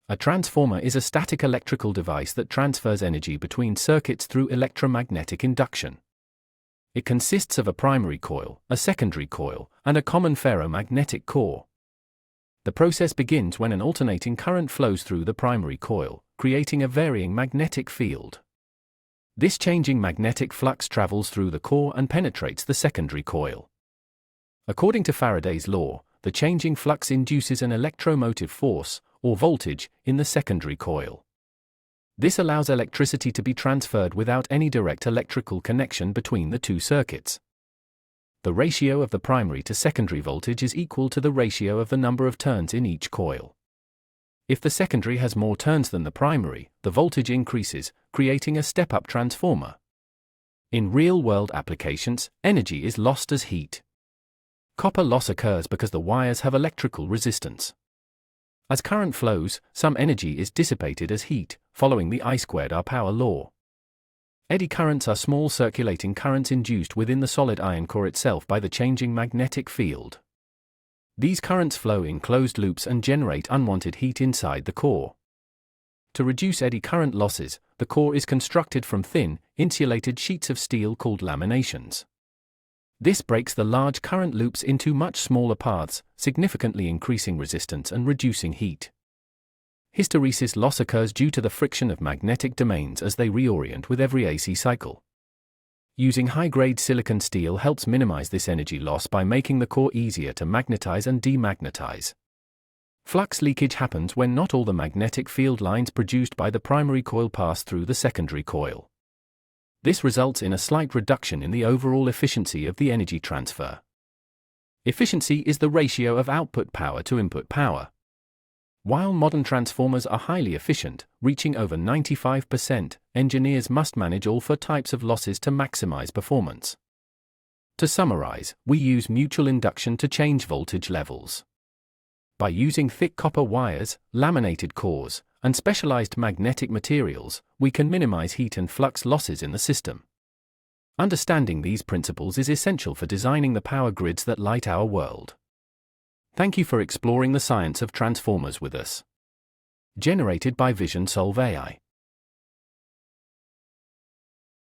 A transformer is a static electrical device that transfers energy between circuits through electromagnetic induction. It consists of a primary coil, a secondary coil, and a common ferromagnetic core. The process begins when an alternating current flows through the primary coil, creating a varying magnetic field. This changing magnetic flux travels through the core and penetrates the secondary coil. According to Faraday's law, the changing flux induces an electromotive force, or voltage, in the secondary coil. This allows electricity to be transferred without any direct electrical connection between the two circuits. The ratio of the primary to secondary voltage is equal to the ratio of the number of turns in each coil. If the secondary has more turns than the primary, the voltage increases, creating a step-up transformer. In real-world applications, energy is lost as heat. Copper loss occurs because the wires have electrical resistance. As current flows, some energy is dissipated as heat, following the I²R power law. Eddy currents are small circulating currents induced within the solid iron core itself by the changing magnetic field. These currents flow in closed loops and generate unwanted heat inside the core. To reduce eddy current losses, the core is constructed from thin, insulated sheets of steel called laminations. This breaks the large current loops into much smaller paths, significantly increasing resistance and reducing heat. Hysteresis loss occurs due to the friction of magnetic domains as they reorient with every AC cycle. Using high-grade silicon steel helps minimize this energy loss by making the core easier to magnetize and demagnetize. Flux leakage happens when not all the magnetic field lines produced by the primary coil pass through the secondary coil. This results in a slight reduction in the overall efficiency of the energy transfer. Efficiency is the ratio of output power to input power. While modern transformers are highly efficient, reaching over 95%, engineers must manage all four types of losses to maximize performance. To summarize, we use mutual induction to change voltage levels. By using thick copper wires, laminated cores, and specialized magnetic materials, we can minimize heat and flux losses in the system. Understanding these principles is essential for designing the power grids that light our world. Thank you for exploring the science of transformers with us. Generated by Vision Solve AI.